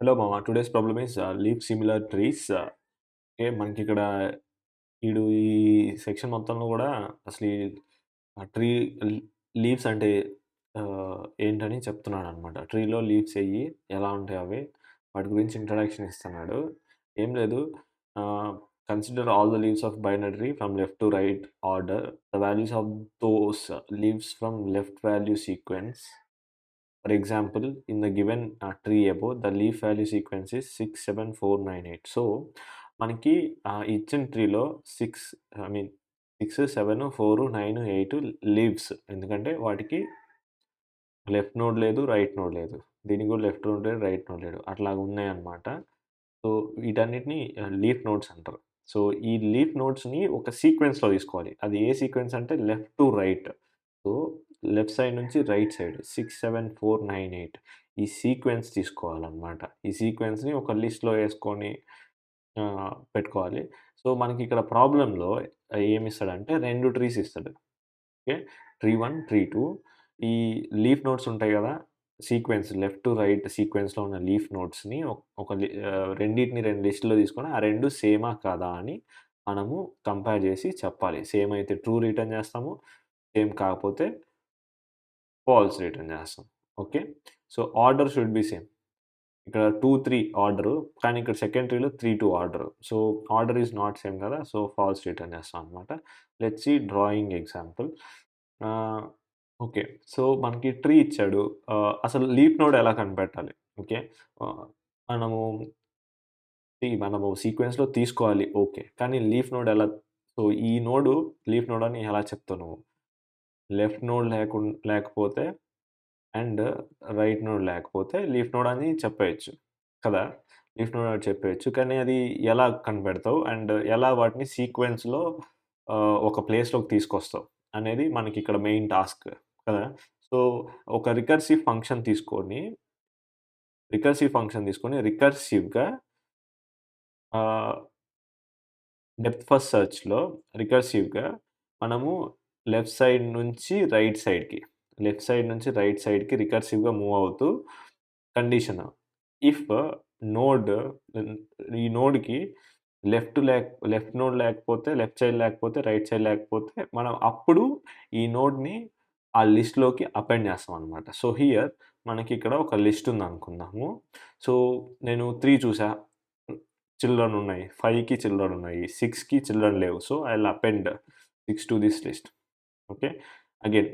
Hello మామ, today's problem is leave similar trees. Okay, మనకిక్కడ ఈ సెక్షన్ మొత్తంలో గూడా అసలు ఈ ట్రీ లీవ్స్ అంటే ఏంటని చెప్తున్నాడనమాట. ట్రీలో లీవ్స్ ఎలా ఉంటాయి అవి, వాటి గురించి ఇంట్రడక్షన్ ఇస్తున్నాడు. ఏం లేదు, ఆహ్, consider all the leaves of binary tree from left to right order. The values of those leaves from left value sequence. For example, in the given tree above, the leaf value sequence is 6, 7, 4, 9, 8. So, మనకి ఇచ్చిన ట్రీలో 6 I mean 6, 7, 4, 9, 8 leaves. ఎందుకంటే వాటికి left node లేదు, right node లేదు. దీనికి కూడా left node లేదు, right node లేదు. అట్లాగా ఉన్నాయన్నమాట. సో, వీటన్నిటిని లీఫ్ నోడ్స్ అంటారు. సో, ఈ లీఫ్ నోడ్స్‌ని ఒక సీక్వెన్స్‌లో తీసుకోవాలి. అది ఏ సీక్వెన్స్ అంటే left to right. So, left side నుంచి రైట్ సైడ్ 6, 7, 4, 9, 8 ఈ సీక్వెన్స్ తీసుకోవాలన్నమాట. ఈ సీక్వెన్స్‌ని ఒక లిస్ట్‌లో యేసుకొని పెట్టుకోవాలి. సో, మనకిక్కడ ప్రాబ్లమ్‌లో ఏమిస్తాడంటే 2 ట్రీస్ ఇస్తాడు. ఓకే. ట్రీ 1, ట్రీ 2 ఈ లీఫ్ నోడ్స్ ఉంటాయి గదా! సీక్వెన్స్ లెఫ్ట్ టు రైట్ సీక్వెన్స్‌లో ఉన్న లీఫ్ నోడ్స్‌ని రెండిటిని 2 లిస్ట్‌లో తీసుకొని ఆ 2 సేమా కాదా అని మనము కంపేర్ చేసి చెప్పాలి. సేమ్ అయితే ట్రూ రిటర్న్ చేస్తాము. సేమ్ కాకపోతే ఫాల్స్ రిటర్న్ చేస్తాం. Okay. So, order should be same. ఇక్కడ 2, 3 ఆర్డరు. కానీ ఇక్కడ సెకండ్ ట్రీలో 3, 2 order. So, order is not same కదా! సో, ఫాల్స్ రిటర్న్ చేస్తాం అనమాట. Let's see drawing example. Ah, okay. So, మనకి ట్రీ ఇచ్చాడు. అసలు లీఫ్ నోడ్ ఎలా కనిపెట్టాలి? ఓకే. ఆహ్, మనము మనము సీక్వెన్స్‌లో తీసుకోవాలి. ఓకే. కానీ లీఫ్ నోడ్ ఎలా? సో, ఈ నోడు లీఫ్ నోడ్ అని ఎలా చెప్తావు నువ్వు? లెఫ్ట్ నోడ్ లేకపోతే అండ్ రైట్ నోడ్ లేకపోతే లీఫ్ నోడ్ అని చెప్పేయొచ్చు కదా! లీఫ్ నోడ్ అని చెప్పేయొచ్చు. కానీ అది ఎలా కనిపెడతావు? అండ్ ఎలా వాటిని సీక్వెన్స్‌లో ఒక ప్లేస్‌లోకి తీసుకొస్తావు అనేది మనకిక్కడ మెయిన్ టాస్క్ కదా! సో, ఒక రికర్సివ్‌గా ఆహ్, డెప్త్ ఫస్ట్ సెర్చ్‌లో రికర్సివ్‌గా మనము లెఫ్ట్ సైడ్ నుంచి రైట్ సైడ్‌కి, లెఫ్ట్ సైడ్ నుంచి రైట్ సైడ్‌కి రికర్సివ్‌గా మూవ్ అవుతూ కండిషన్ ఇఫ్ నోడ్ ఈ నోడ్‌కి లెఫ్ట్ నోడ్ లేకపోతే, లెఫ్ట్ సైడ్ లేకపోతే, రైట్ సైడ్ లేకపోతే మనం అప్పుడు ఈ నోడ్‌ని ఆ లిస్ట్‌లోకి అపెండ్ చేస్తామనమాట. సో, హియర్ మనకిక్కడ ఒక లిస్ట్ ఉందనుకుందాము. సో, నేను 3 చూసా. చిల్డ్రన్ ఉన్నాయి. 5కి చిల్డ్రన్ ఉన్నాయి. 6కి చిల్డ్రన్ లేవు. So, I will append 6 to this list. Okay. Again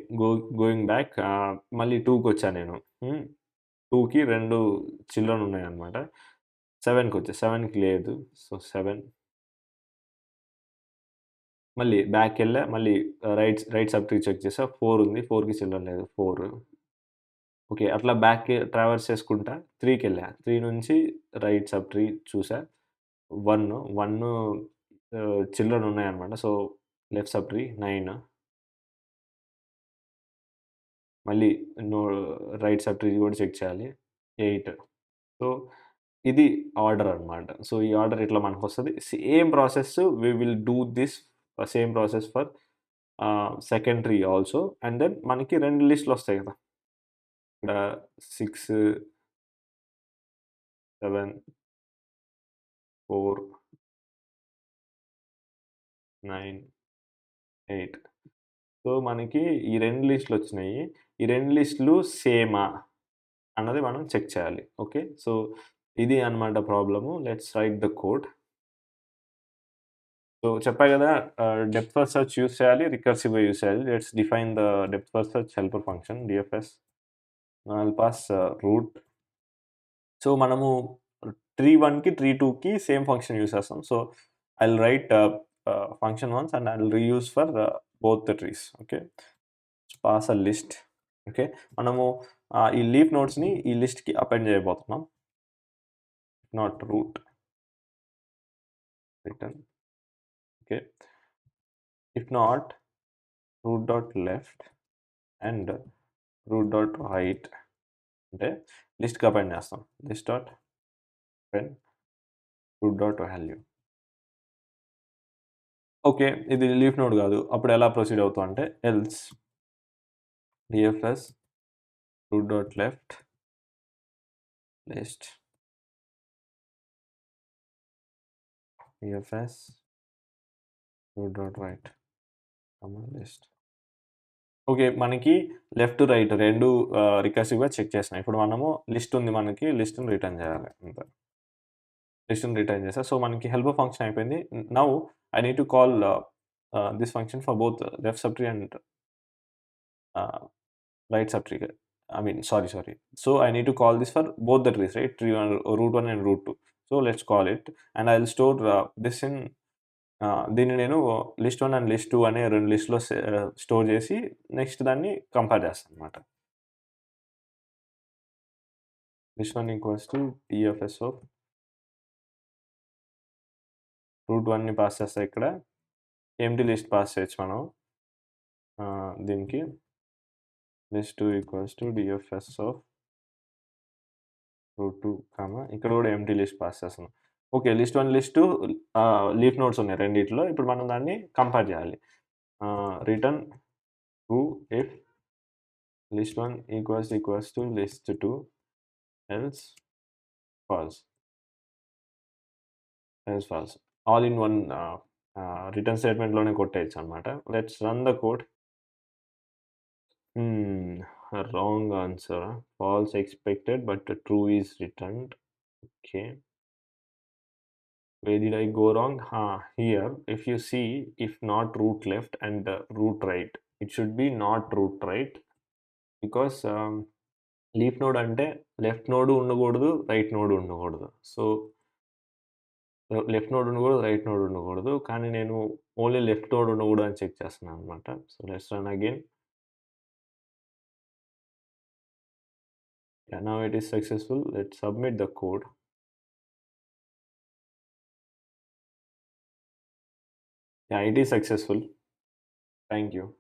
going back మళ్ళీ 2కొచ్చా నేను. హ్మ్. 2కి 2 చిల్డ్రన్ ఉన్నాయన్నమాట. 7కొచ్చా. 7కి లేదు. సో, 7 మళ్ళీ బ్యాక్‌కెళ్ళా. మళ్ళీ రైట్ సబ్ ట్రీ చెక్ చేశా. 4 ఉంది. 4కి చిల్డ్రన్ లేదు. 4 ఓకే. అట్లా ట్రావర్స్ చేసుకుంటా 3కెళ్ళా. 3 నుంచి రైట్ సబ్ ట్రీ చూసా. 1 చిల్డ్రన్ ఉన్నాయన్నమాట. సో, లెఫ్ట్ సబ్ ట్రీ 9 మళ్ళీ నో రైట్ సబ్ ట్రీ కూడా చెక్ చేయాలి. 8 సో, ఇది ఆర్డర్ అన్నమాట. సో, ఈ ఆర్డర్ ఇట్లా మనకొస్తది. Same process we will do this same process for second tree also. And then మనకి 2 లిస్ట్‌లొస్తాయి కదా! ఇక్కడ 6, 7, 4, 9, 8 సో, మనకి ఈ 2 లిస్ట్‌లొచ్చినాయి. ఈ 2 లిస్ట్‌లు సేమా అన్నది మనం చెక్ చేయాలి. ఓకే. సో, ఇది అన్నమాట problem. Let's write the code. So, చెప్పా గదా! డెప్త్ ఫస్ట్ సెర్చ్ యూజ్ చేయాలి. రికర్సివ్‌గా యూజ్ చేయాలి. Let's define the depth first search helper function DFS will pass root. So, మనము ట్రీ 1కి, ట్రీ 2కి సేమ్ ఫంక్షన్ యూజ్ చేస్తాం. So, I will write function once and I will reuse for both the trees. Okay. Pass a list. Okay. మనము ఈ leaf నోడ్స్‌ని ఈ లిస్ట్‌కి append చేయబోతున్నాం. Not route return. Okay. If not root dot left and root dot right అంటే లిస్ట్‌కి append చేస్తాం. List dot append root dot value. Okay. ఇది లీఫ్ నోడ్ గాదు. అప్పుడు ఎలా ప్రొసీడ్ అవుతాం అంటే else DFS root dot left list dfs root dot right list. Okay. మనకి లెఫ్ట్, రైట్ 2 రికర్సివ్‌గా చెక్ చేసినాయి. ఇప్పుడు మనము లిస్ట్ ఉంది మనకి. లిస్ట్‌ని రిటర్న్ చేయాలి అంతే. లిస్ట్‌ని రిటర్న్ చేసా. సో, మనకి హెల్పర్ ఫంక్షన్ అయిపోయింది. Now I need to call this function for both left sub tree and uh, right subtree. I mean, sorry. So I need to call this for both the trees, right? Tree one, root 1 and root 2. So let's call it, and I'll store this in దీన్ని నేను list 1 and list 2 అనే 2 లిస్ట్‌లో store చేసి next దాన్ని compare చేస్తాననమాట. List 1 equals to DFS of root 1ని pass చేస్తా ఇక్కడ. ఎంప్టీ లిస్ట్ పాస్ చేయొచ్చు మనం దీనికి. List 2 equals to DFS of root 2 ఇక్కడ కూడా ఎంప్టీ లిస్ట్ పాస్ చేస్తున్నాం. Okay. List 1, list 2 leaf nodes ఉన్నాయి రెండిట్లో. ఇప్పుడు మనం దాన్ని కంపేర్ చేయాలి. Return true if list 1 equals to list 2 else false. All in one return స్టేట్మెంట్‌లోనే కొట్టేయొచ్చు అనమాట. Let's run the code. Wrong answer. False expected but true is returned. Okay. Where did I go wrong? Here, if you see, if not root left and root right, it should be not root right, because leaf node అంటే left node ఉండకూడదు, right node ఉండకూడదు. So left node ఉండకూడదు, right node ఉండకూడదు. కానీ నేను only left node ఉండకూడదు అని check చేస్తున్నాను అనమాట. So let's run again. Now it is successful. Let's submit the code. Yeah, it is successful. Thank you.